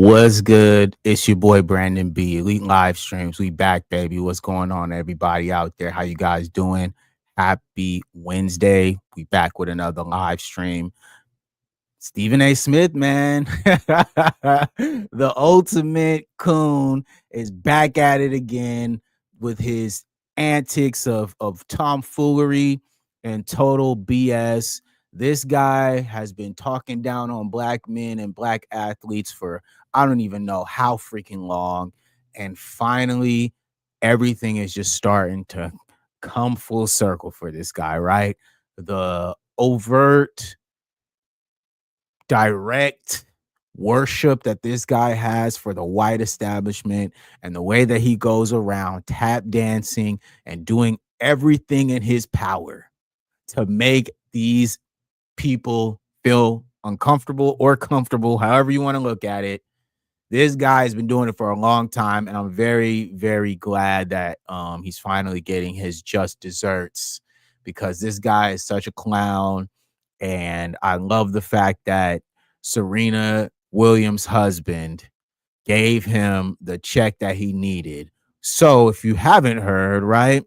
What's good? It's your boy Brandon B. Elite Live Streams. We back, baby. What's going on, everybody out there? How you guys doing? Happy Wednesday. We back with another live stream. Stephen A. Smith, man. The ultimate coon is back at it again with his antics of tomfoolery and total BS. This guy has been talking down on black men and black athletes for I don't even know how freaking long. And finally, everything is just starting to come full circle for this guy, right? The overt direct worship that this guy has for the white establishment and the way that he goes around tap dancing and doing everything in his power to make these people feel uncomfortable or comfortable, however you want to look at it. This guy has been doing it for a long time, and I'm very, very glad that he's finally getting his just desserts because this guy is such a clown. And I love the fact that Serena Williams' husband gave him the check that he needed. So if you haven't heard, right,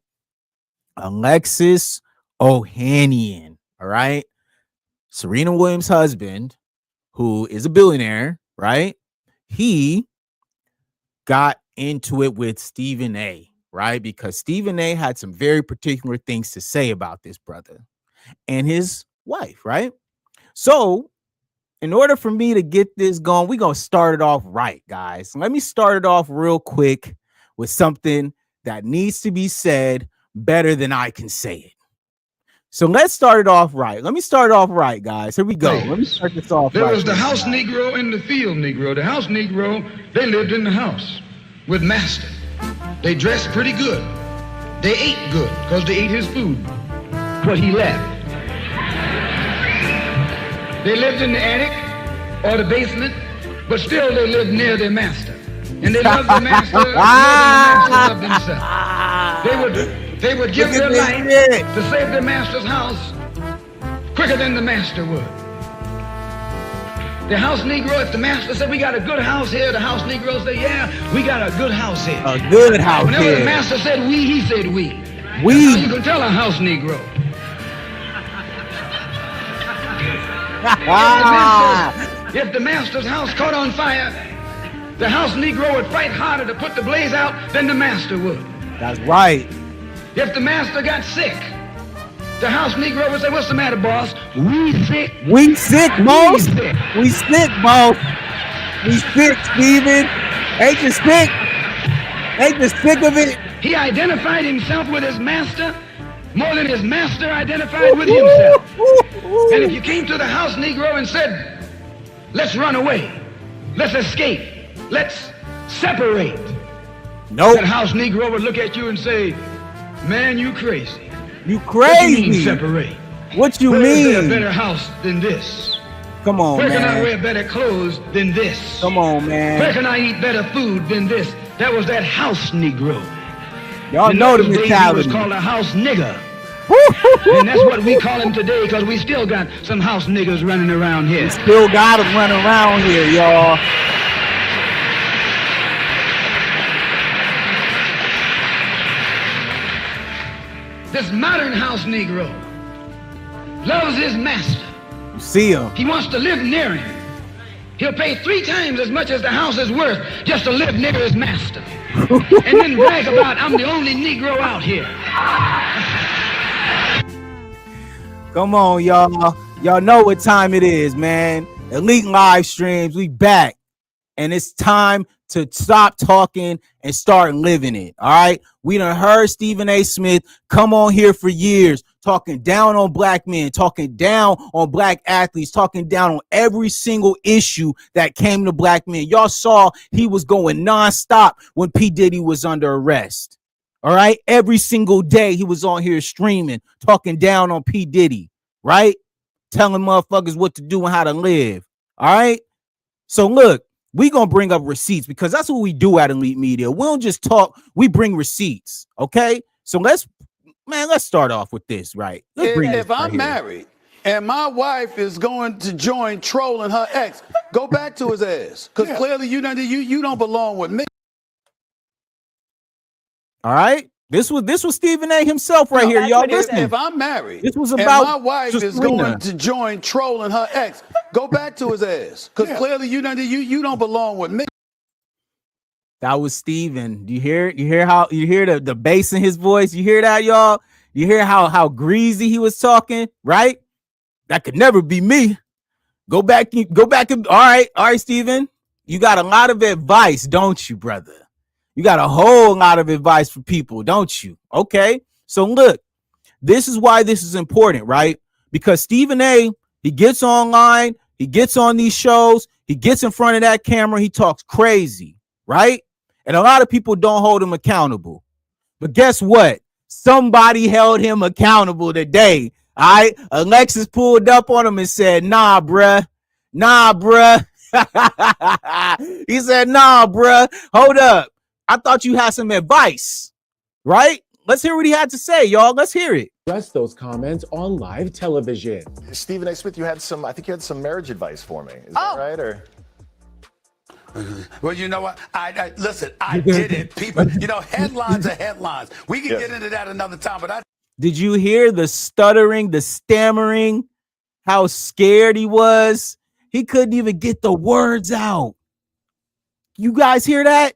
Alexis Ohanian, all right, Serena Williams' husband, who is a billionaire, right, he got into it with Stephen A., right, because Stephen A. had some very particular things to say about this brother and his wife, right? So in order for me to get this going, we're going to start it off right, guys. Let me start it off real quick with something that needs to be said better than I can say it. So let's start it off right. Let me start it off right, guys. Here we go. Let me start this off there right. There was the house Negro and the field Negro. The house Negro, they lived in the house with master. They dressed pretty good. They ate good because they ate his food, what he left. They lived in the attic or the basement, but still they lived near their master. And they loved the master more than the master loved themselves. They would give their life to save their master's house quicker than the master would. The house Negro, if the master said, we got a good house here, the house Negro said, yeah, we got a good house here. A good house Whenever here. the master said we, he said we. We. That's how you can tell a house Negro. If the master's house caught on fire, the house Negro would fight harder to put the blaze out than the master would. That's right. If the master got sick, the house Negro would say, what's the matter, boss? We sick. We sick, boss. We sick, boss. We sick, Steven. Ain't you sick? Ain't you sick of it? He identified himself with his master more than his master identified with himself. And if you came to the house Negro and said, let's run away, let's escape, let's separate, nope. That house Negro would look at you and say, man, you crazy. You crazy. What do you mean separate? What you Where mean? is there a better house than this? Come on, Where man. can I wear better clothes than this? Come on, man. Where can I eat better food than this? That was that house Negro. Y'all know the mentality. He was called a house nigger. And that's what we call him today because we still got some house niggers running around here. We still got them running around here, y'all. This modern house Negro loves his master. You see him. He wants to live near him. He'll pay 3 times as much as the house is worth just to live near his master. And then brag about, I'm the only Negro out here. Come on, y'all. Y'all know what time it is, man. Elite Live Streams, we back. And it's time to stop talking and start living it, all right? We done heard Stephen A. Smith come on here for years, talking down on black men, talking down on black athletes, talking down on every single issue that came to black men. Y'all saw he was going nonstop when P. Diddy was under arrest. All right. Every single day he was on here streaming, talking down on P. Diddy, right? Telling motherfuckers what to do and how to live. All right. So look, we going to bring up receipts because that's what we do at Elite Media. We don't just talk, we bring receipts. Okay. So let's start off with this, right? If I'm married and my wife is going to join trolling her ex, go back to his ass. Because clearly you don't belong with me. All right. This was Stephen A. himself right here, y'all. Listen. If I'm married, this was about and my wife is going to join trolling her ex, go back to his ass. Because clearly you don't belong with me. That was Stephen. Do you hear it? You hear the bass in his voice? You hear that, y'all? You hear how greasy he was talking, right? That could never be me. Go back. All right, Stephen. You got a lot of advice, don't you, brother? You got a whole lot of advice for people, don't you? Okay. So look, this is why this is important, right? Because Stephen A., he gets online, he gets on these shows, he gets in front of that camera, he talks crazy, right? And a lot of people don't hold him accountable. But guess what? Somebody held him accountable today. All right. Alexis pulled up on him and said, nah, bruh. He said, nah, bruh. Hold up. I thought you had some advice, right? Let's hear what he had to say, y'all. Let's hear it. Address those comments on live television. Stephen A. Smith, I think you had some marriage advice for me. Is that right? Or well, you know what? Listen, I did it. People, headlines are headlines. We can get into that another time, but Did you hear the stuttering, the stammering, how scared he was? He couldn't even get the words out. You guys hear that?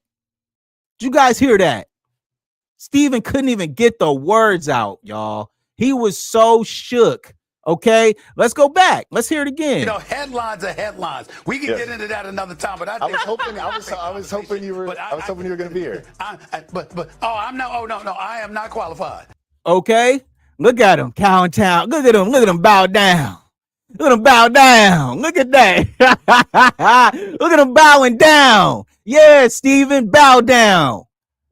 Did you guys hear that? Stephen couldn't even get the words out, y'all. He was so shook. Okay, let's go back. Let's hear it again. Headlines are headlines. We can get into that another time, but I was hoping you were going to be here. I am not qualified. Okay, look at him, cow in town. Look at him bow down. Look at him bow down. Look at that. Look at him bowing down. Yeah, Stephen, bow down.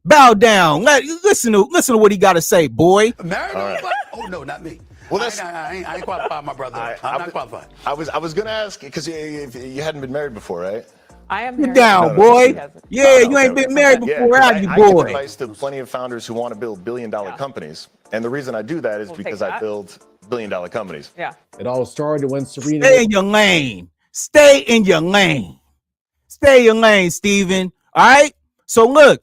Bow down. Listen to what he got to say, boy. Married? Right. Oh no, not me. Well, I ain't qualified, my brother. I'm not qualified. I was going to ask because you hadn't been married before, right? I am married. Down, boy. Yeah, you ain't been married before, have you, boy? I give advice to plenty of founders who want to build billion-dollar companies, and the reason I do that is because I build billion-dollar companies. Yeah. It all started when Serena. Stay in your lane. Stay in your lane. Stay in your lane, Stephen. All right. So look,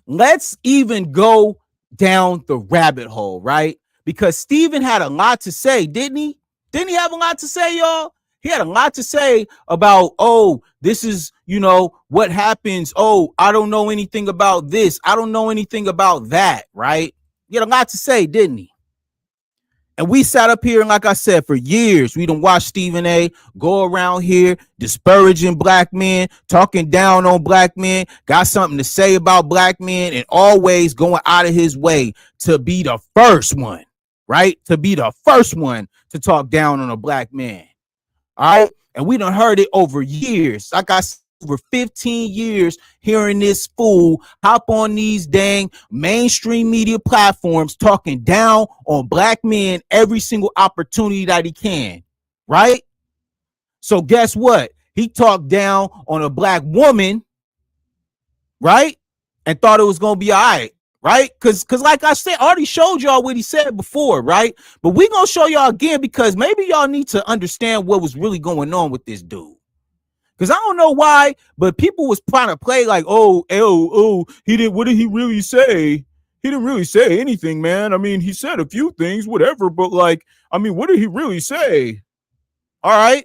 let's even go down the rabbit hole, right? Because Stephen had a lot to say, didn't he? Didn't he have a lot to say, y'all? He had a lot to say about, this is, what happens. I don't know anything about this. I don't know anything about that, right? He had a lot to say, didn't he? And we sat up here, and like I said, for years, we done watched Stephen A. go around here disparaging black men, talking down on black men, got something to say about black men, and always going out of his way to be the first one, right? To be the first one to talk down on a black man. All right. And we done heard it over years. Like I said, over 15 years hearing this fool hop on these dang mainstream media platforms talking down on black men every single opportunity that he can. Right. So guess what? He talked down on a black woman. Right. And thought it was going to be all right. Right. Because like I said, I already showed y'all what he said before. Right. But we're going to show y'all again because maybe y'all need to understand what was really going on with this dude. Because I don't know why, but people was trying to play like, he didn't. What did he really say? He didn't really say anything, man. I mean, he said a few things, whatever. But what did he really say? All right.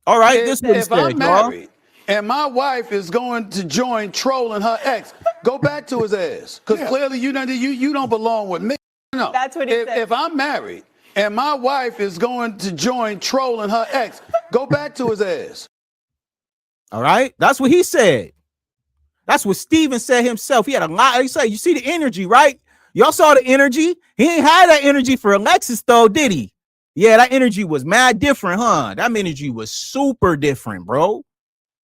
This is what he said, I'm married and my wife is going to join trolling her ex, go back to his ass. Because clearly you don't belong with me. No. That's what he said. If I'm married and my wife is going to join trolling her ex, go back to his ass. All right. That's what he said. That's what Stephen said himself. He had a lot. He said, you see the energy, right? Y'all saw the energy. He ain't had that energy for Alexis, though, did he? Yeah, that energy was mad different, huh? That energy was super different, bro.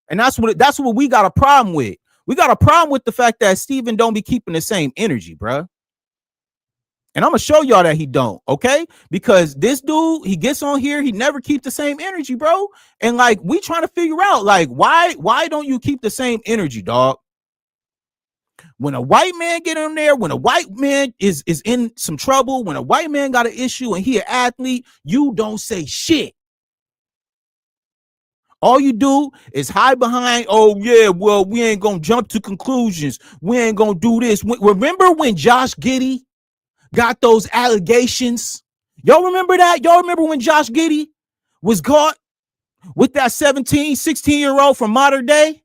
And that's what we got a problem with. We got a problem with the fact that Stephen don't be keeping the same energy, bro. And I'm going to show y'all that he don't, okay? Because this dude, he gets on here, he never keep the same energy, bro. And we trying to figure out, why don't you keep the same energy, dog? When a white man get in there, when a white man is in some trouble, when a white man got an issue and he an athlete, you don't say shit. All you do is hide behind, oh yeah, well, we ain't gonna jump to conclusions. We ain't gonna do this. Remember when Josh Giddey got those allegations? Y'all remember that? Y'all remember when Josh Giddey was caught with that 17, 16-year-old from Modern Day?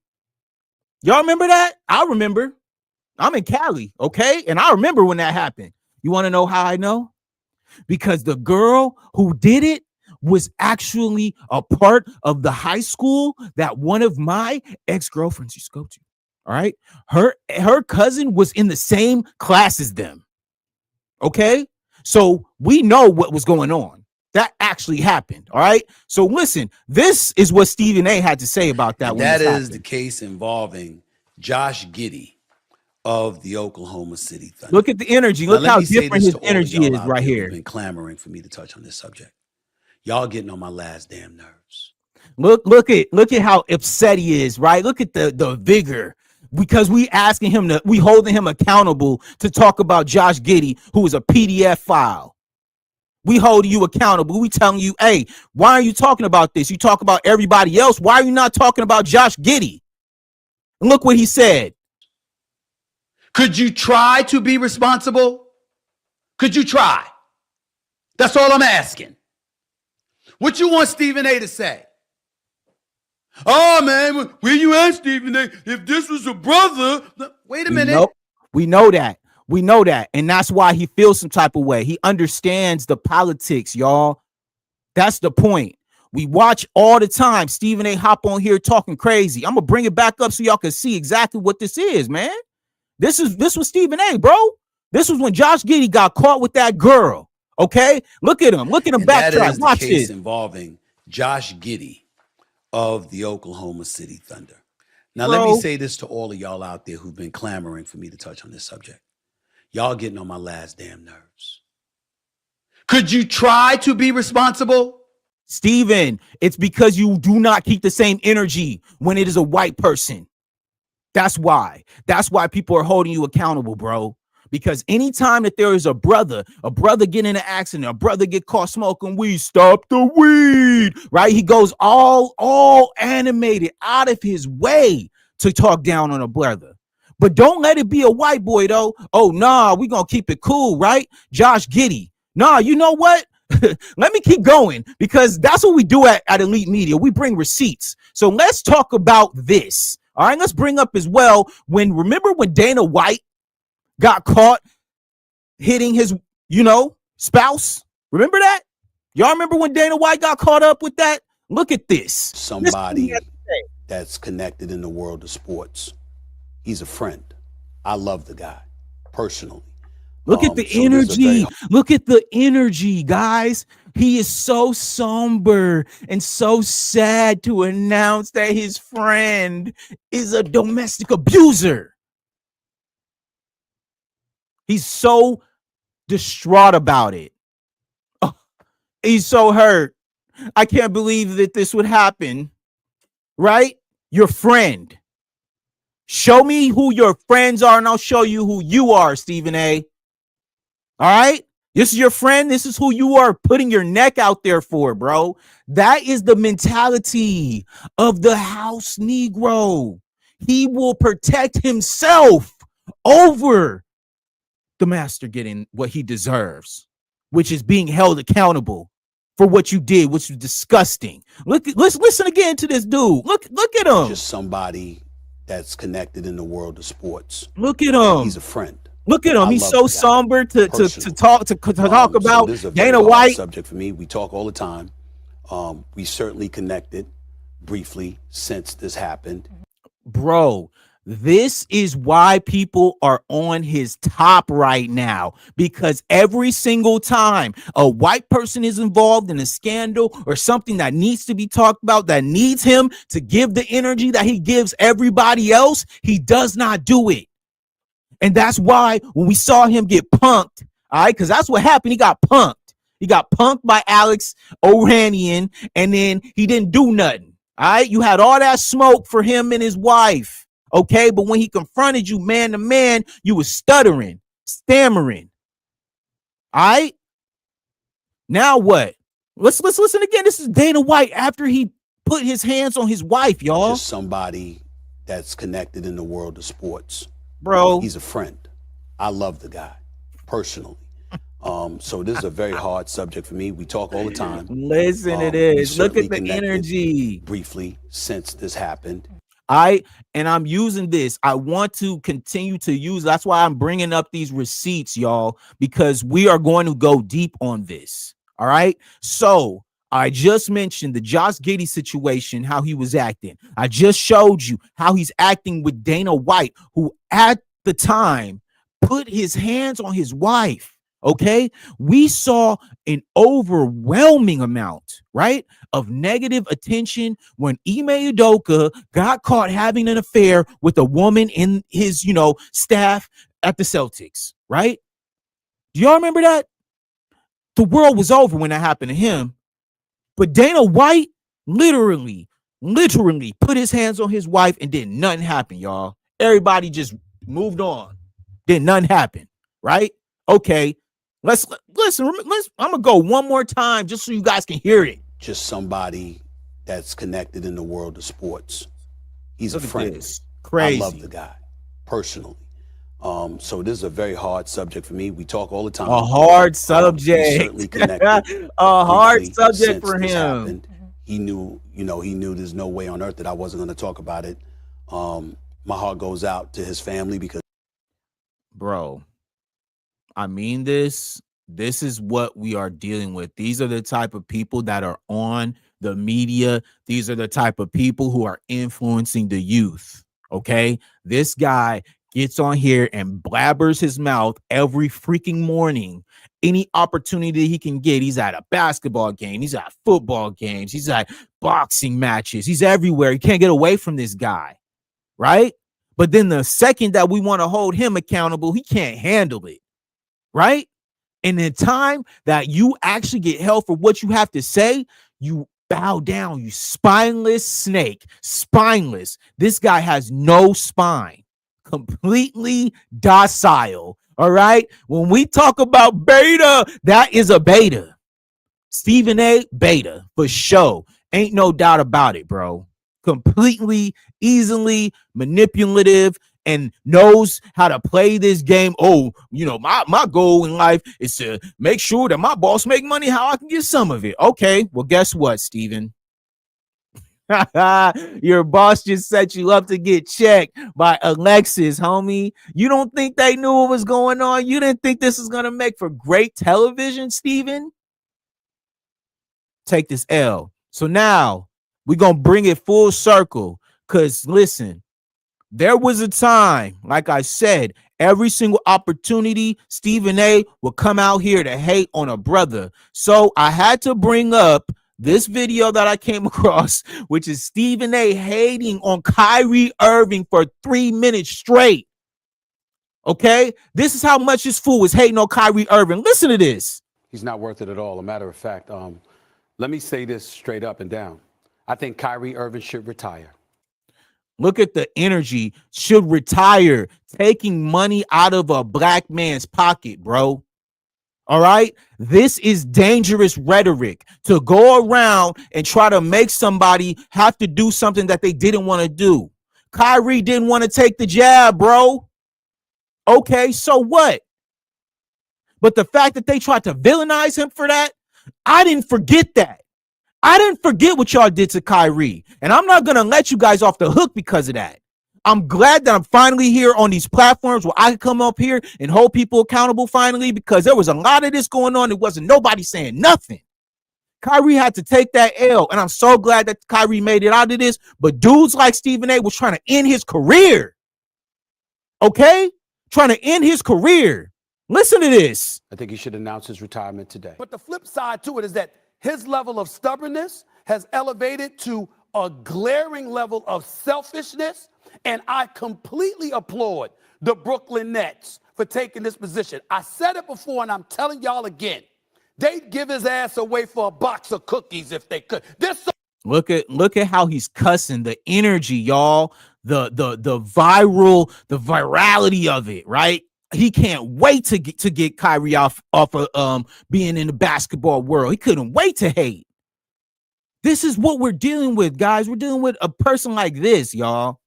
Y'all remember that? I remember. I'm in Cali, okay? And I remember when that happened. You want to know how I know? Because the girl who did it was actually a part of the high school that one of my ex-girlfriends used to go to. All right. Her cousin was in the same class as them. Okay. So we know what was going on. That actually happened. All right. So listen, this is what Stephen A had to say about that. That is the case involving Josh Giddey of the Oklahoma City Thunder. Look at the energy. Look how different his energy is right here. Been clamoring for me to touch on this subject. Y'all getting on my last damn nerves. Look at how upset he is, right? Look at the vigor, because we holding him accountable to talk about Josh Giddey, who is a PDF file. We hold you accountable. We telling you, hey, why are you talking about this? You talk about everybody else. Why are you not talking about Josh Giddey? And look what he said. Could you try to be responsible? Could you try? That's all I'm asking. What you want Stephen A to say? Oh, man, when you ask Stephen A if this was a brother. Wait a minute. Nope. We know that. We know that. And that's why he feels some type of way. He understands the politics, y'all. That's the point. We watch all the time. Stephen A hop on here talking crazy. I'm going to bring it back up so y'all can see exactly what this is, man. This was Stephen A, bro. This was when Josh Giddey got caught with that girl. Okay? Look at him. Look at him backtrack. Watch this. That is the case involving Josh Giddey of the Oklahoma City Thunder. Now, let me say this to all of y'all out there who've been clamoring for me to touch on this subject. Y'all getting on my last damn nerves. Could you try to be responsible? Steven, it's because you do not keep the same energy when it is a white person. That's why. That's why people are holding you accountable, bro. Because anytime that there is a brother get in an accident, a brother get caught smoking weed, stop the weed, right? He goes all animated out of his way to talk down on a brother. But don't let it be a white boy, though. Oh, nah, we going to keep it cool, right? Josh Giddey. Nah, you know what? Let me keep going, because that's what we do at Elite Media. We bring receipts. So let's talk about this. All right, let's bring up as well remember when Dana White got caught hitting his, spouse? Remember that? Y'all remember when Dana White got caught up with that? Look at this. Somebody that's connected in the world of sports. He's a friend. I love the guy personally. Look at the energy. Look at the energy, guys. He is so somber and so sad to announce that his friend is a domestic abuser. He's so distraught about it. Oh, he's so hurt. I can't believe that this would happen. Right? Your friend. Show me who your friends are, and I'll show you who you are, Stephen A. All right? This is your friend. This is who you are putting your neck out there for, bro. That is the mentality of the house Negro. He will protect himself over the master getting what he deserves, which is being held accountable for what you did, which was disgusting. Let's listen again to this dude. Look at him. Just somebody that's connected in the world of sports. Look at him. He's a friend. Look at him. He's so somber to talk about this is a Dana White. Subject for me. We talk all the time. We certainly connected briefly since this happened. Bro, this is why people are on his top right now, because every single time a white person is involved in a scandal or something that needs to be talked about, that needs him to give the energy that he gives everybody else, he does not do it. And that's why when we saw him get punked, all right, because that's what happened. He got punked. He got punked by Alex Ohanian, and then he didn't do nothing. All right, you had all that smoke for him and his wife. Okay, but when he confronted you man to man, you was stuttering, stammering. All right. Now what? Let's listen again. This is Dana White after he put his hands on his wife, y'all. Just somebody that's connected in the world of sports. Bro, He's a friend. I love the guy personally. So this is a very hard subject for me. We talk all the time. Listen to We this. Look at certainly the connected energy. briefly since this happened. And I'm using this. I want to continue to use. That's why I'm bringing up these receipts, y'all, because we are going to go deep on this. All right. So I just mentioned the Josh Giddey situation, how he was acting. I just showed you how he's acting with Dana White, who at the time put his hands on his wife. Okay, we saw an overwhelming amount, right, of negative attention when Ime Udoka got caught having an affair with a woman in his, staff at the Celtics, right? Do y'all remember that? The world was over when that happened to him. But Dana White literally put his hands on his wife and did nothing happen, y'all. Everybody just moved on. Did nothing happen, right? Okay. Let's listen. I'm gonna go one more time just so you guys can hear it. Just somebody that's connected in the world of sports. He's Look a at friend. this. Crazy. I love the guy personally. So this is a very hard subject for me. We talk all the time. A hard We subject. certainly connected. A hard briefly subject since for this him. happened. He knew there's no way on earth that I wasn't going to talk about it. My heart goes out to his family because, Bro, I mean this. This is what we are dealing with. These are the type of people that are on the media. These are the type of people who are influencing the youth. Okay. This guy gets on here and blabbers his mouth every freaking morning. Any opportunity he can get. He's at a basketball game. He's at football games. He's at boxing matches. He's everywhere. You can't get away from this guy. Right. But then the second that we want to hold him accountable, he can't handle it. Right. And in time that you actually get held for what you have to say, you bow down, you spineless snake. Spineless. This guy has no spine. Completely docile. All right. When we talk about beta, that is a beta. Stephen A. beta for sure. Ain't no doubt about it, bro. Completely, easily manipulative and knows how to play this game. Oh, my goal in life is to make sure that my boss make money, how I can get some of it. Okay, well, guess what, Steven? Your boss just set you up to get checked by Alexis, homie. You don't think they knew what was going on? You didn't think this is going to make for great television, Steven? Take this L. So now we're going to bring it full circle because, listen, there was a time, like I said, every single opportunity, Stephen A. would come out here to hate on a brother. So I had to bring up this video that I came across, which is Stephen A. hating on Kyrie Irving for 3 minutes straight. Okay? This is how much this fool was hating on Kyrie Irving. Listen to this. He's not worth it at all. A matter of fact, let me say this straight up and down. I think Kyrie Irving should retire. Look at the energy. Should retire. Taking money out of a black man's pocket, bro. All right. This is dangerous rhetoric to go around and try to make somebody have to do something that they didn't want to do. Kyrie didn't want to take the jab, bro. Okay, so what? But the fact that they tried to villainize him for that, I didn't forget that. I didn't forget what y'all did to Kyrie. And I'm not going to let you guys off the hook because of that. I'm glad that I'm finally here on these platforms where I can come up here and hold people accountable finally, because there was a lot of this going on. It wasn't nobody saying nothing. Kyrie had to take that L, and I'm so glad that Kyrie made it out of this. But dudes like Stephen A. was trying to end his career. Okay? Trying to end his career. Listen to this. I think he should announce his retirement today. But the flip side to it is that his level of stubbornness has elevated to a glaring level of selfishness, and I completely applaud the Brooklyn Nets for taking this position. I said it before, and I'm telling y'all again. They'd give his ass away for a box of cookies if they could. Look at how he's cussing. The energy, y'all. the virality of it, right? He can't wait to get Kyrie off of being in the basketball world. He couldn't wait to hate. This is what we're dealing with, guys. We're dealing with a person like this, y'all,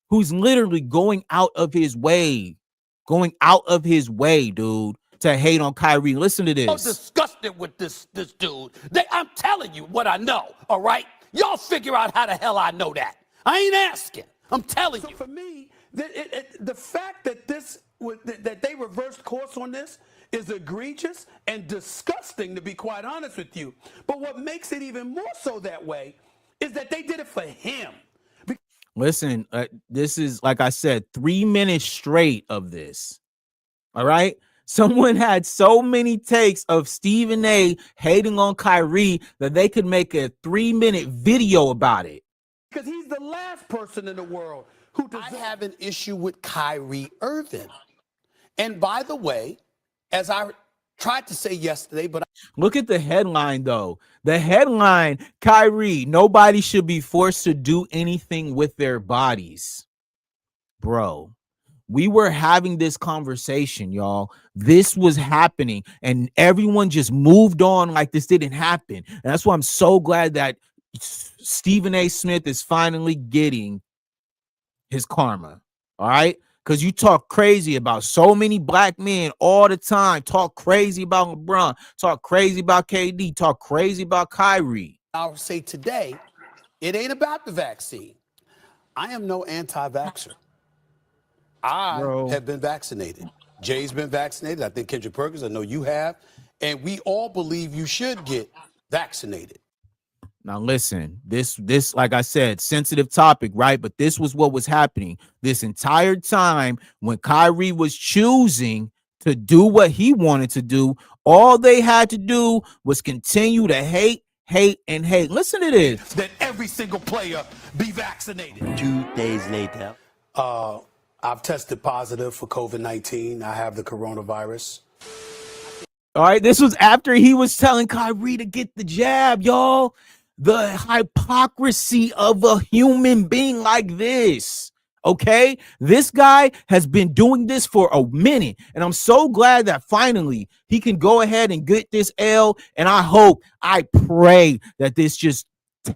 who's literally going out of his way, dude, to hate on Kyrie. Listen to this. I'm disgusted with this dude. I'm telling you what I know, all right? Y'all figure out how the hell I know that. I ain't asking. I'm telling you. For me, the fact that that they reversed course on this is egregious and disgusting, to be quite honest with you. But what makes it even more so that way is that they did it for him. Listen, this is, like I said, 3 minutes straight of this. All right. Someone had so many takes of Stephen A hating on Kyrie that they could make a 3-minute video about it. Because he's the last person in the world who does. I have an issue with Kyrie Irving. And by the way, as I tried to say yesterday, but look at the headline, though. The headline, Kyrie, nobody should be forced to do anything with their bodies. Bro, we were having this conversation, y'all. This was happening, and everyone just moved on like this didn't happen. And that's why I'm so glad that Stephen A. Smith is finally getting his karma. All right? Because you talk crazy about so many black men all the time. Talk crazy about LeBron. Talk crazy about KD. Talk crazy about Kyrie. I'll say today, it ain't about the vaccine. I am no anti-vaxxer. I have been vaccinated. Jay's been vaccinated. I think Kendrick Perkins, I know you have. And we all believe you should get vaccinated. Now listen, this like I said, sensitive topic, right? But this was what was happening this entire time when Kyrie was choosing to do what he wanted to do. All they had to do was continue to hate. Listen to this. That every single player be vaccinated. 2 days later. I've tested positive for COVID-19. I have the coronavirus. All right, this was after he was telling Kyrie to get the jab, y'all. The hypocrisy of a human being like this. Okay, this guy has been doing this for a minute, and I'm so glad that finally he can go ahead and get this L. And I pray that this just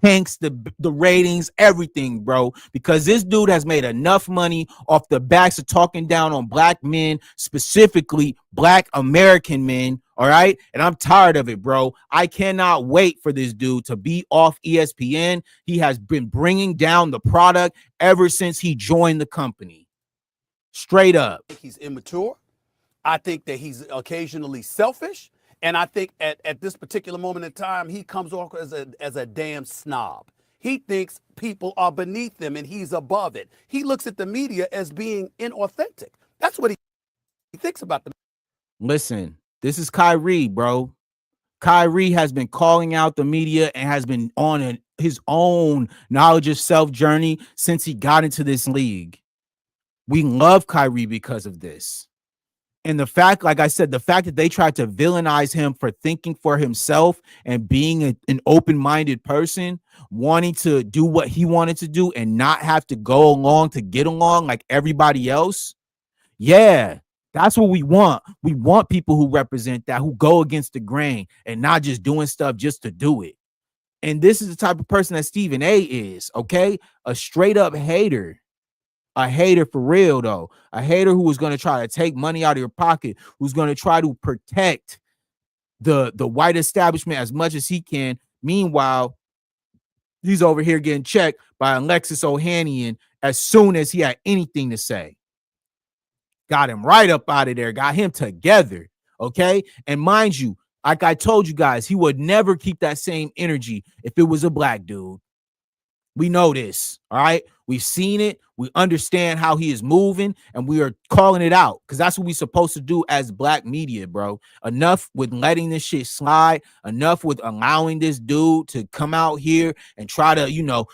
tanks the ratings, everything, bro, because this dude has made enough money off the backs of talking down on black men, specifically black American men. All right. And I'm tired of it, bro. I cannot wait for this dude to be off ESPN. He has been bringing down the product ever since he joined the company. Straight up. He's immature. I think that he's occasionally selfish. And I think at this particular moment in time, he comes off as a damn snob. He thinks people are beneath him and he's above it. He looks at the media as being inauthentic. That's what he thinks about the. Listen, this is Kyrie, bro. Kyrie has been calling out the media and has been on his own knowledge of self journey since he got into this league. We love Kyrie because of this. And the fact, like I said, the fact that they tried to villainize him for thinking for himself and being an open-minded person, wanting to do what he wanted to do and not have to go along to get along like everybody else. Yeah, that's what we want. We want people who represent that, who go against the grain and not just doing stuff just to do it. And this is the type of person that Stephen A is, okay? A straight up hater. A hater for real, though. A hater who is going to try to take money out of your pocket, who's going to try to protect the white establishment as much as he can. Meanwhile, he's over here getting checked by Alexis Ohanian as soon as he had anything to say. Got him right up out of there. Got him together, okay? And mind you, like I told you guys, he would never keep that same energy if it was a black dude. We know this, all right? We've seen it. We understand how he is moving, and we are calling it out because that's what we're supposed to do as black media, bro. Enough with letting this shit slide. Enough with allowing this dude to come out here and try to,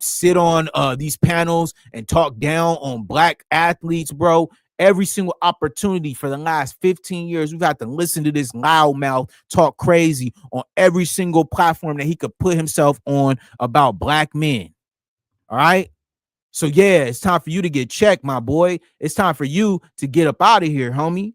sit on these panels and talk down on black athletes, bro. Every single opportunity for the last 15 years, we've had to listen to this loudmouth talk crazy on every single platform that he could put himself on about black men. All right. So yeah, it's time for you to get checked, my boy. It's time for you to get up out of here, homie.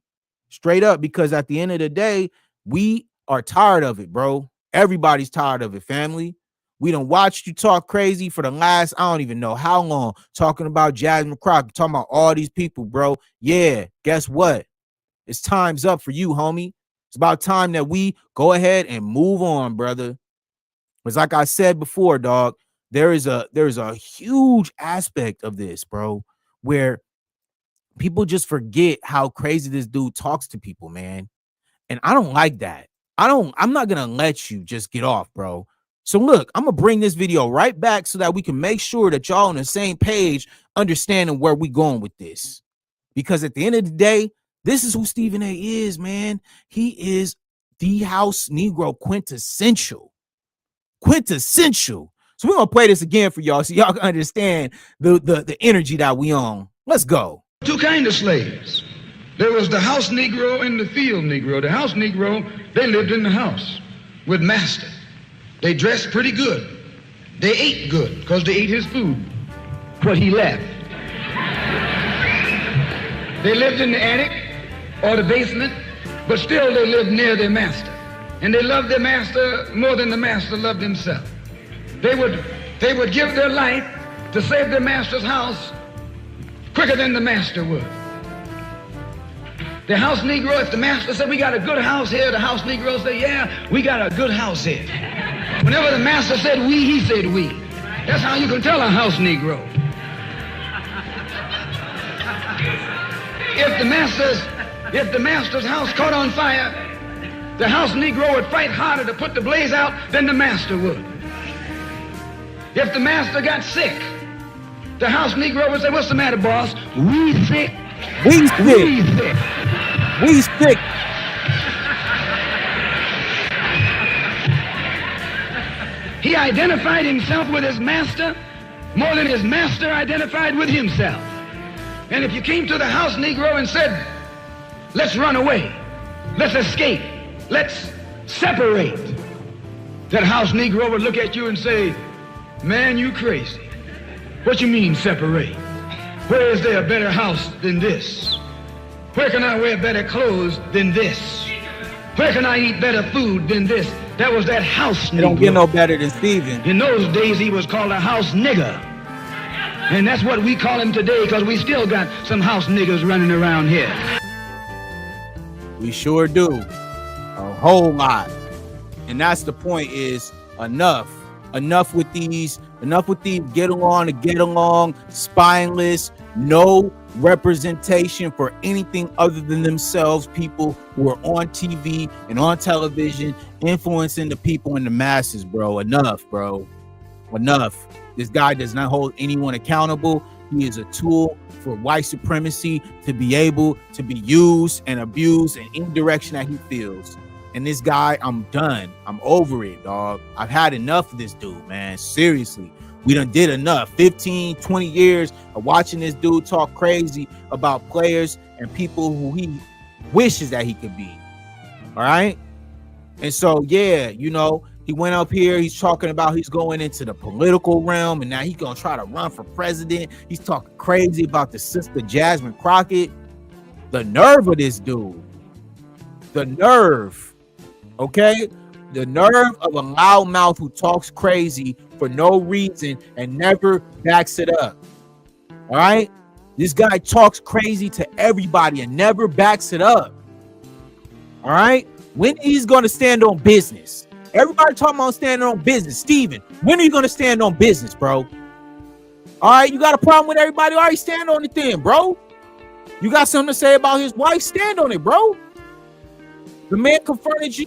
Straight up, because at the end of the day, we are tired of it, bro. Everybody's tired of it, family. We done watched you talk crazy for the last, I don't even know how long, talking about Jasmine Crockett, talking about all these people, bro. Yeah, guess what? It's time's up for you, homie. It's about time that we go ahead and move on, brother. Because like I said before, dog, there is a huge aspect of this, bro, where people just forget how crazy this dude talks to people, man. And I don't like that. I'm not gonna let you just get off, bro. So look, I'm gonna bring this video right back so that we can make sure that y'all on the same page, understanding where we going with this. Because at the end of the day, this is who Stephen A. is, man. He is the house Negro quintessential. Quintessential. So we're gonna play this again for y'all so y'all can understand the energy that we on. Let's go. Two kinds of slaves. There was the house Negro and the field Negro. The house Negro, they lived in the house with master. They dressed pretty good. They ate good because they ate his food, what he left. They lived in the attic or the basement, but still they lived near their master. And they loved their master more than the master loved himself. They would give their life to save their master's house quicker than the master would. The house Negro, if the master said, we got a good house here, the house Negro said, yeah, we got a good house here. Whenever the master said we, he said we. That's how you can tell a house Negro. If the master's house caught on fire, the house Negro would fight harder to put the blaze out than the master would. If the master got sick, the house Negro would say, what's the matter, boss? We sick. We sick. We sick. We sick. He identified himself with his master more than his master identified with himself. And if you came to the house Negro and said, let's run away, let's escape, let's separate, that house Negro would look at you and say, man, you crazy. What you mean separate? Where is there a better house than this? Where can I wear better clothes than this? Where can I eat better food than this? That was that house Negro. It don't get no better than Steven. In those days, he was called a house nigger. And that's what we call him today, because we still got some house niggers running around here. We sure do. A whole lot. And that's the point, is enough. Enough with these get along, spineless, no representation for anything other than themselves, people who are on TV and on television influencing the people and the masses, bro. Enough, bro. Enough. This guy does not hold anyone accountable. He is a tool for white supremacy to be able to be used and abused in any direction that he feels. And this guy, I'm done. I'm over it, dog. I've had enough of this dude, man. Seriously. We done did enough. 15, 20 years of watching this dude talk crazy about players and people who he wishes that he could be. All right? And so, yeah, you know, he went up here. He's talking about he's going into the political realm, and now he's going to try to run for president. He's talking crazy about the sister Jasmine Crockett. The nerve of this dude. The nerve. Okay? The nerve of a loudmouth who talks crazy for no reason and never backs it up. All right? This guy talks crazy to everybody and never backs it up. All right? When he's going to stand on business? Everybody talking about standing on business. Steven, when are you going to stand on business, bro? All right, you got a problem with everybody? All right, stand on it then, bro. You got something to say about his wife? Stand on it, bro. The man confronted you.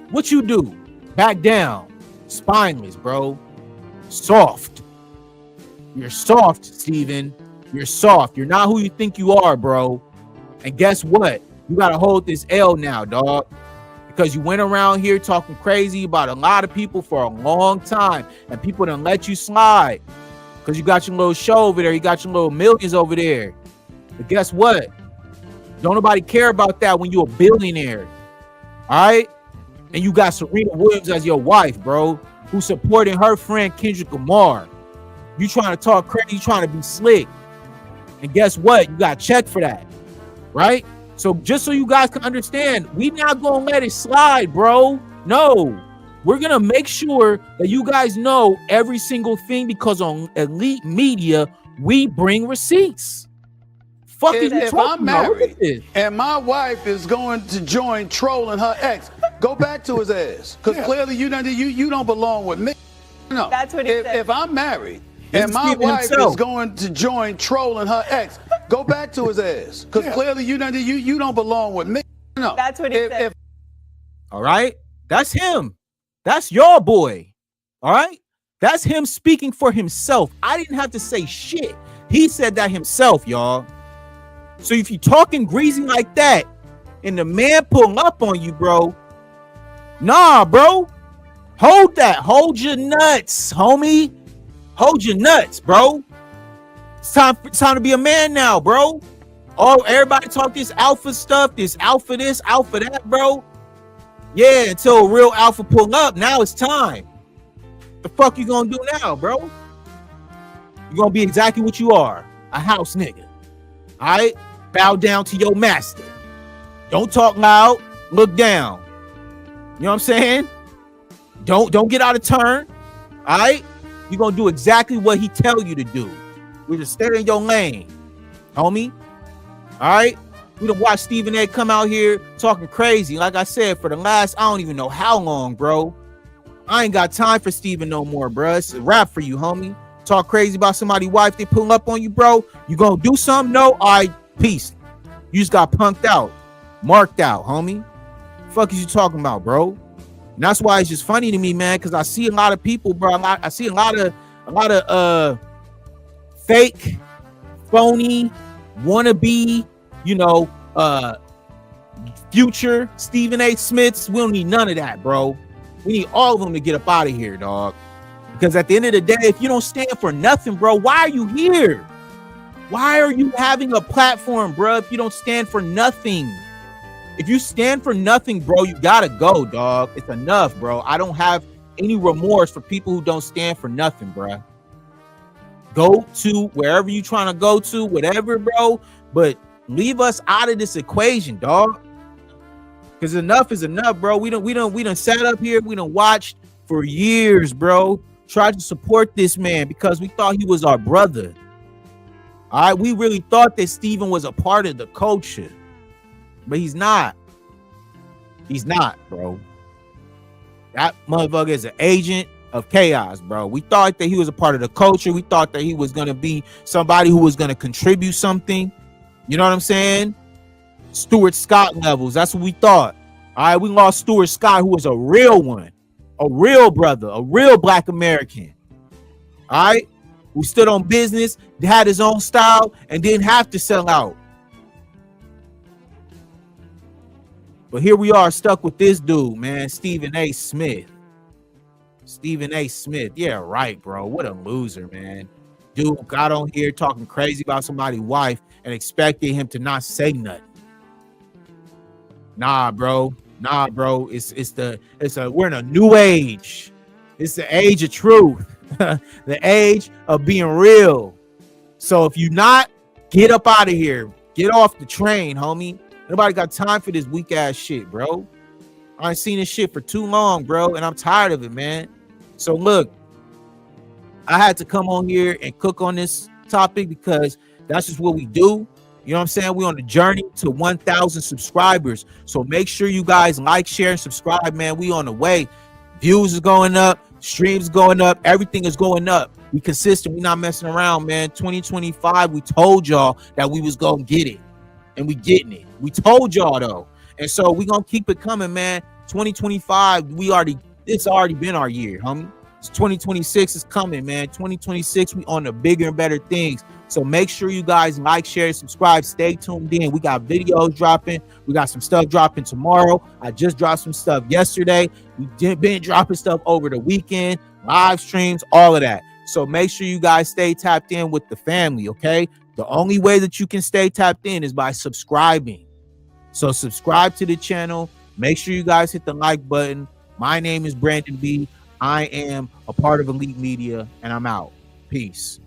What you do? Back down. Spineless, bro. Soft. You're soft, Steven. You're soft. You're not who you think you are, bro. And guess what? You got to hold this L now, dog. Because you went around here talking crazy about a lot of people for a long time. And people done let you slide. Because you got your little show over there. You got your little millions over there. But guess what? Don't nobody care about that when you're a billionaire. All right? And you got Serena Williams as your wife, bro, who's supporting her friend Kendrick Lamar. You trying to talk crazy, you trying to be slick. And guess what? You got checked for that, right? So just so you guys can understand, we not gonna let it slide, bro. No, we're gonna make sure that you guys know every single thing, because on Elite Media, we bring receipts. Fuck is you If talking I'm about? Look at married this. and my wife is going to join trolling her ex, go back to his ass, because clearly you don't belong with me. No, That's what he said. If I'm married This and is my Stephen wife himself. is going to join trolling her ex, go back to his ass, because clearly you don't belong with me. No, That's what he said. All right, that's him. That's your boy. All right, that's him speaking for himself. I didn't have to say shit. He said that himself, y'all. So if you talking greasy like that, and the man pulling up on you, bro, nah, bro, hold that. Hold your nuts, homie. Hold your nuts, bro. It's time to be a man now, bro. Oh, everybody talk this alpha stuff, this alpha that, bro. Yeah, until a real alpha pull up, now it's time. The fuck you gonna do now, bro? You gonna be exactly what you are, a house nigga. All right, bow down to your master. Don't talk loud, look down. You know what I'm saying? Don't get out of turn. All right, you're gonna do exactly what he tell you to do. We just stay in your lane, homie. All right, we done watch Stephen A come out here talking crazy. Like I said, for the last, I don't even know how long, bro. I ain't got time for Stephen no more, bro. It's a wrap for you, homie. Talk crazy about somebody's wife, they pull up on you, bro. You gonna do something? No? All right, peace. You just got punked out, marked out, homie. Fuck is you talking about, bro? And that's why it's just funny to me, man, because I see a lot of people, bro. I see a lot of fake, phony, wannabe, future Stephen A. Smiths. We don't need none of that, bro. We need all of them to get up out of here, dog. Because at the end of the day, if you don't stand for nothing, bro, why are you here? Why are you having a platform, bro, if you don't stand for nothing? If you stand for nothing, bro, you gotta go, dog. It's enough, bro. I don't have any remorse for people who don't stand for nothing, bro. Go to wherever you trying to go to, whatever, bro. But leave us out of this equation, dog. Because enough is enough, bro. We done sat up here, we done watched for years, bro. Tried to support this man because we thought he was our brother. All right, we really thought that Stephen was a part of the culture, but he's not. He's not, bro. That motherfucker is an agent of chaos, bro. We thought that he was a part of the culture. We thought that he was gonna be somebody who was gonna contribute something. You know what I'm saying? Stuart Scott levels. That's what we thought. All right, we lost Stuart Scott, who was a real one. A real brother, a real Black American. All right, who stood on business, had his own style, and didn't have to sell out. But here we are, stuck with this dude, man, Stephen A. Smith. Stephen A. Smith, yeah, right, bro. What a loser, man. Dude got on here talking crazy about somebody's wife and expected him to not say nothing. Nah, bro. We're in a new age. It's the age of truth. The age of being real. So if you not, get up out of here. Get off the train, homie. Nobody got time for this weak ass shit, bro. I ain't seen this shit for too long, bro, and I'm tired of it, man. So look, I had to come on here and cook on this topic because that's just what we do. You know what I'm saying? We're on the journey to 1,000 subscribers. So make sure you guys like, share, and subscribe, man. We on the way. Views is going up, streams going up, everything is going up. We consistent. We not messing around, man. 2025, we told y'all that we was gonna get it, and we getting it. We told y'all though, and so we gonna keep it coming, man. 2025, it's already been our year, homie. 2026 is coming, man. 2026, we on the bigger and better things. So make sure you guys like, share, and subscribe. Stay tuned in. We got videos dropping. We got some stuff dropping tomorrow. I just dropped some stuff yesterday. We been dropping stuff over the weekend, live streams, all of that. So make sure you guys stay tapped in with the family, okay? The only way that you can stay tapped in is by subscribing. So subscribe to the channel. Make sure you guys hit the like button. My name is Brandon B. I am a part of Elite Media, and I'm out. Peace.